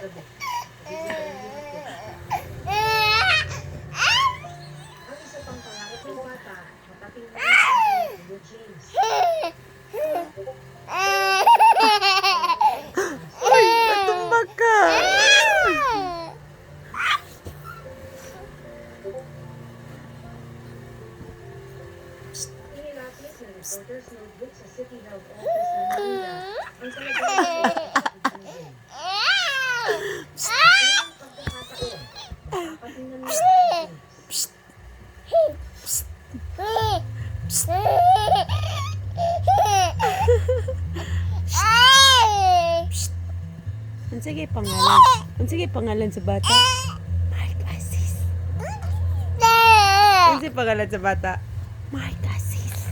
isa pang pangarap ng bata, matating na ang James. Ay, natumbag ka. Inilapit ng reporter's notebook sa City Health Office ng Manila ang kalagayan ng James. Pagkakataon, napapatingnan nila si James. Sige pangalan. Sige pangalan sa bata. Mark Assis. Sige pangalan sa bata. Mark Assis.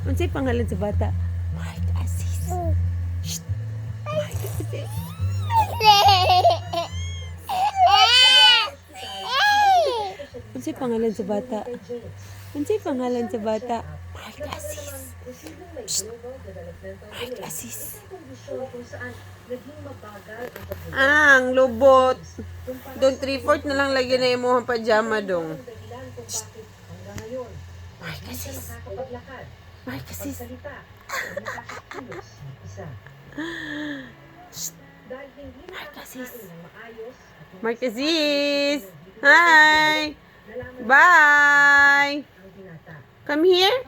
Sige pangalan sa bata. Mark Assis. Mark Assis. Sige pangalan sa bata. Sige pangalan sa bata. Mark Assis. Mark Assis. Ang lubot. Doon 3/4 na lang lagyan na yung mga pajama dong. Mark Assis. Mark Assis. Mark Assis. Mark Assis. Hi. Bye. Come here.